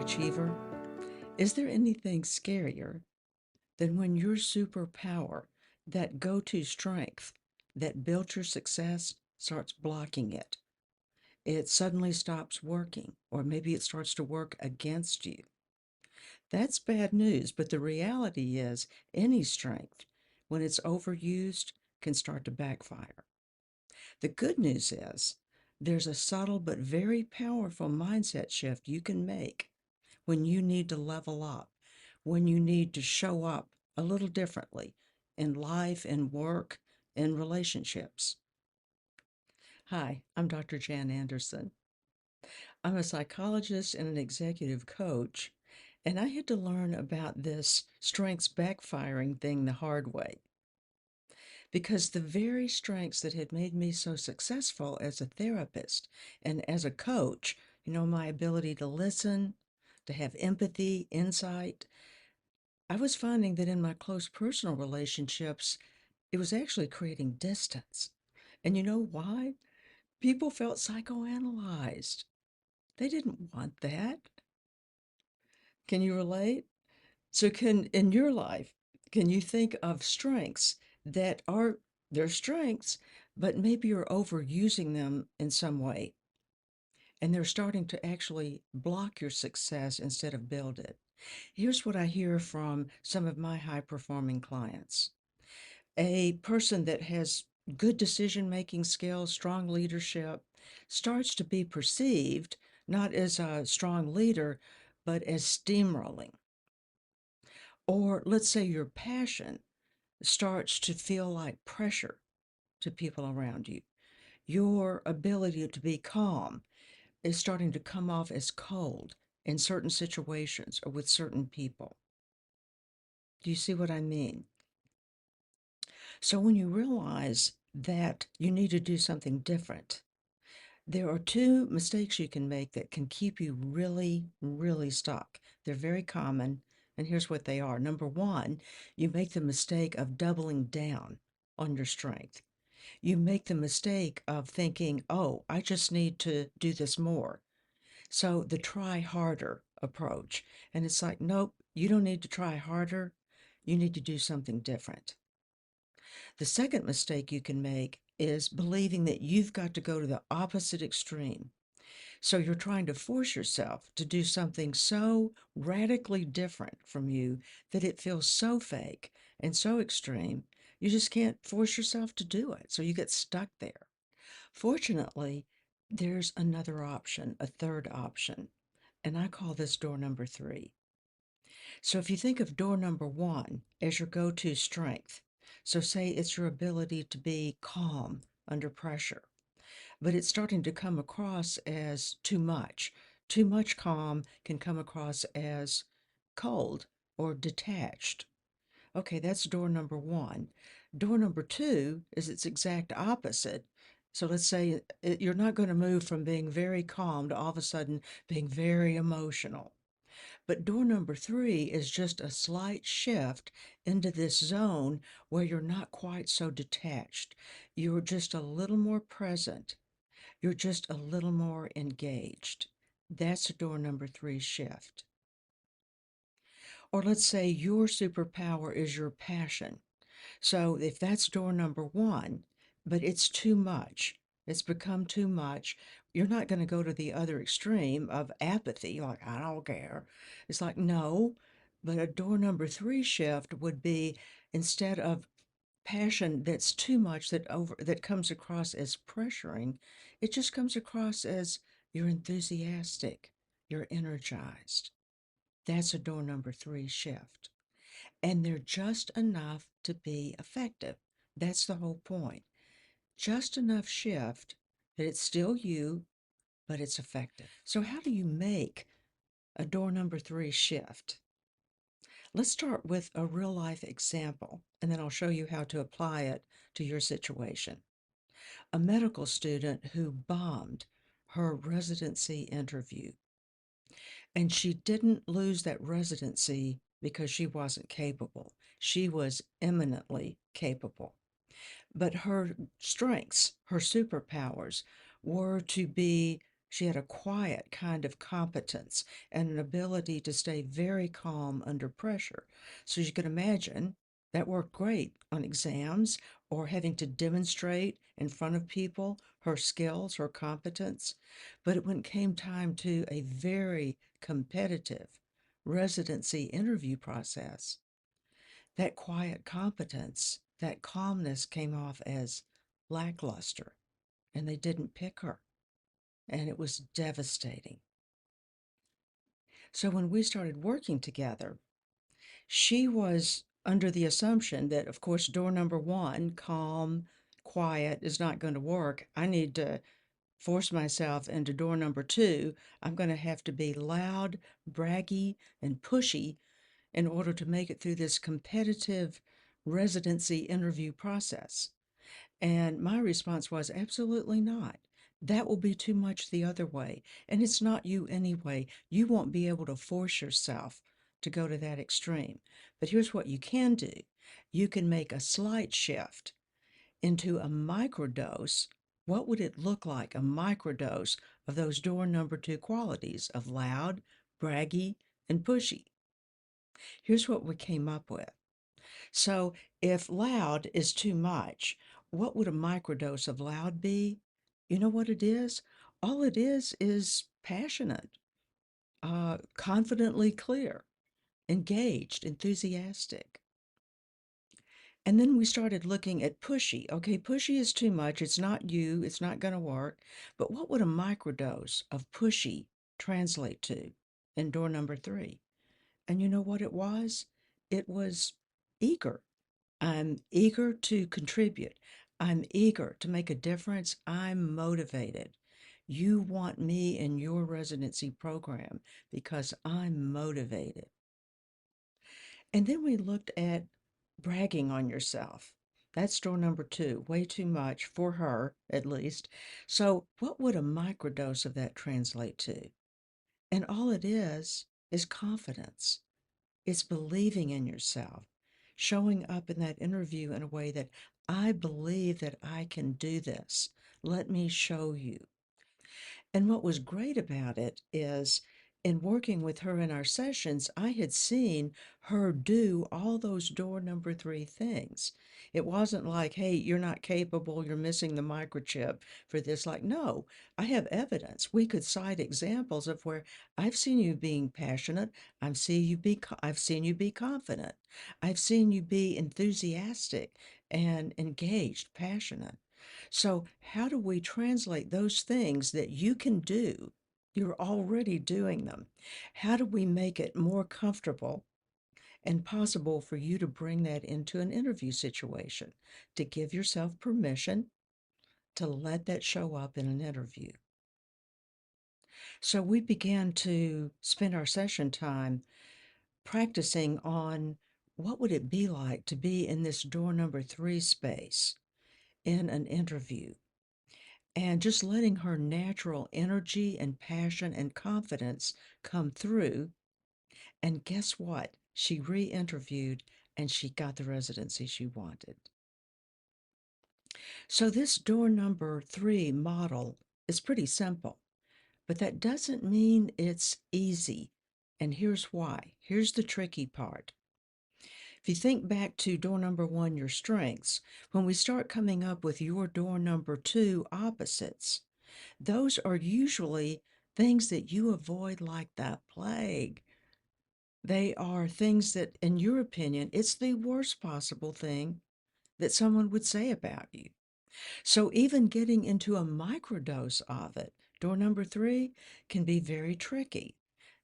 achiever? Is there anything scarier than when your superpower, that go to strength that built your success, starts blocking it? It suddenly stops working, or maybe it starts to work against you. That's bad news, but the reality is any strength, when it's overused, can start to backfire. The good news is there's a subtle but very powerful mindset shift you can make when you need to level up, when you need to show up a little differently in life, in work, in relationships. Hi, I'm Dr. Jan Anderson. I'm a psychologist and an executive coach, and I had to learn about this strengths backfiring thing the hard way. Because the very strengths that had made me so successful as a therapist and as a coach, my ability to listen, to have empathy, insight, I was finding that in my close personal relationships, it was actually creating distance. And you know why? People felt psychoanalyzed. They didn't want that. Can you relate? So in your life, can you think of strengths that are their strengths, but maybe you're overusing them in some way, and they're starting to actually block your success instead of build it? Here's what I hear from some of my high performing clients. A person that has good decision making skills, strong leadership, starts to be perceived not as a strong leader, but as steamrolling. Or let's say your passion starts to feel like pressure to people around you. Your ability to be calm is starting to come off as cold in certain situations or with certain people. Do you see what I mean? So when you realize that you need to do something different, there are two mistakes you can make that can keep you really, really stuck. They're very common, and here's what they are. Number one, you make the mistake of doubling down on your strength. You make the mistake of thinking, oh, I just need to do this more. So the try harder approach. And it's like, nope, you don't need to try harder. You need to do something different. The second mistake you can make is believing that you've got to go to the opposite extreme. So you're trying to force yourself to do something so radically different from you that it feels so fake and so extreme, you just can't force yourself to do it. So you get stuck there. Fortunately, there's another option, a third option, and I call this door number three. So if you think of door number one as your go to strength, so say it's your ability to be calm under pressure, but it's starting to come across as too much. Too much calm can come across as cold or detached. Okay, that's door number one. Door number two is its exact opposite. So let's say you're not going to move from being very calm to all of a sudden being very emotional. But door number three is just a slight shift into this zone where you're not quite so detached. You're just a little more present. You're just a little more engaged. That's a door number three shift. Or let's say your superpower is your passion. So if that's door number one, but it's too much, it's become too much, you're not going to go to the other extreme of apathy, like, I don't care. It's like, no, but a door number three shift would be instead of passion that's too much that comes across as pressuring, it just comes across as you're enthusiastic, you're energized. That's a door number three shift. And they're just enough to be effective. That's the whole point. Just enough shift that it's still you, but it's effective. So, how do you make a door number three shift? Let's start with a real life example, and then I'll show you how to apply it to your situation. A medical student who bombed her residency interview, and she didn't lose that residency because she wasn't capable. She was eminently capable. But her strengths, her superpowers, were to be She had a quiet kind of competence and an ability to stay very calm under pressure. So you can imagine that worked great on exams or having to demonstrate in front of people her skills, her competence. But when it came time to a very competitive residency interview process, that quiet competence, that calmness came off as lackluster, and they didn't pick her. And it was devastating. So when we started working together, she was under the assumption that, of course, door number one, calm, quiet, is not going to work. I need to force myself into door number two. I'm going to have to be loud, braggy, and pushy in order to make it through this competitive residency interview process. And my response was, absolutely not. That will be too much the other way. And it's not you anyway. You won't be able to force yourself to go to that extreme. But here's what you can do: you can make a slight shift into a microdose. What would it look like, a microdose of those door number two qualities of loud, braggy, and pushy? Here's what we came up with. So, if loud is too much, what would a microdose of loud be? You know what it is? All it is passionate, confidently clear, engaged, enthusiastic. And then we started looking at pushy. Okay, pushy is too much. It's not you, it's not going to work. But what would a microdose of pushy translate to in door number three? And you know what it was? It was eager. I'm eager to contribute. I'm eager to make a difference. I'm motivated. You want me in your residency program because I'm motivated. And then we looked at bragging on yourself. That's door number two, way too much for her, at least. So, what would a microdose of that translate to? And all it is confidence. It's believing in yourself, showing up in that interview in a way that I believe that I can do this. Let me show you. And what was great about it is, in working with her in our sessions, I had seen her do all those door number three things. It wasn't like, hey, you're not capable, you're missing the microchip for this. Like, no, I have evidence. We could cite examples of where I've seen you being passionate. I've seen you be confident. I've seen you be enthusiastic and engaged, passionate. So, how do we translate those things that you can do? You're already doing them. How do we make it more comfortable and possible for you to bring that into an interview situation, to give yourself permission to let that show up in an interview? So, we began to spend our session time practicing on what would it be like to be in this door number three space in an interview, and just letting her natural energy and passion and confidence come through. And guess what? She re interviewed and she got the residency she wanted. So, this door number three model is pretty simple, but that doesn't mean it's easy. And here's why. Here's the tricky part. If you think back to door number one, your strengths, when we start coming up with your door number two opposites, those are usually things that you avoid like the plague. They are things that, in your opinion, it's the worst possible thing that someone would say about you. So even getting into a microdose of it, door number three, can be very tricky.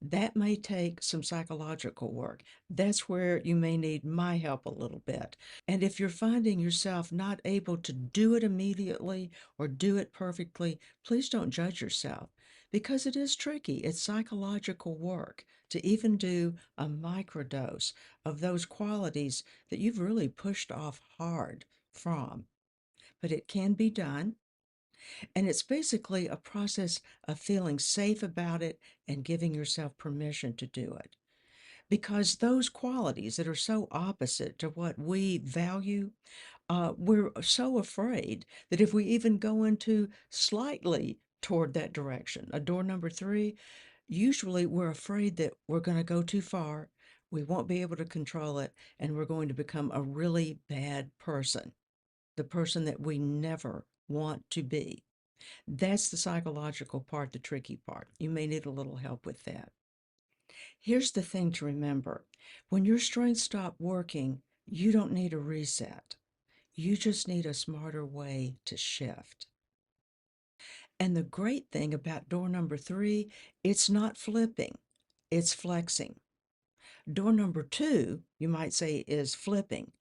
That may take some psychological work. That's where you may need my help a little bit. And if you're finding yourself not able to do it immediately or do it perfectly, please don't judge yourself, because it is tricky. It's psychological work to even do a microdose of those qualities that you've really pushed off hard from. But it can be done. And it's basically a process of feeling safe about it and giving yourself permission to do it. Because those qualities that are so opposite to what we value, we're so afraid that if we even go into slightly toward that direction. A door number three, usually we're afraid that we're going to go too far, we won't be able to control it, and we're going to become a really bad person, the person that we never want to be. That's the psychological part, the tricky part. You may need a little help with that. Here's the thing to remember: when your strengths stop working, you don't need a reset. You just need a smarter way to shift. And the great thing about door number three, it's not flipping, it's flexing. Door number two, you might say, is flipping,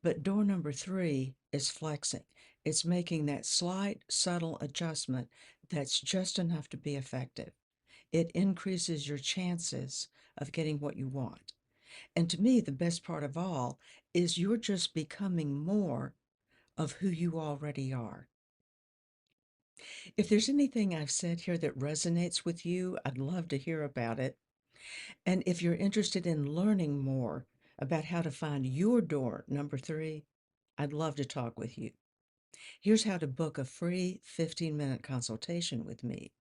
but door number three is flexing. It's making that slight, subtle adjustment that's just enough to be effective. It increases your chances of getting what you want. And to me, the best part of all is you're just becoming more of who you already are. If there's anything I've said here that resonates with you, I'd love to hear about it. And if you're interested in learning more about how to find your door number three, I'd love to talk with you. Here's how to book a free 15-minute consultation with me.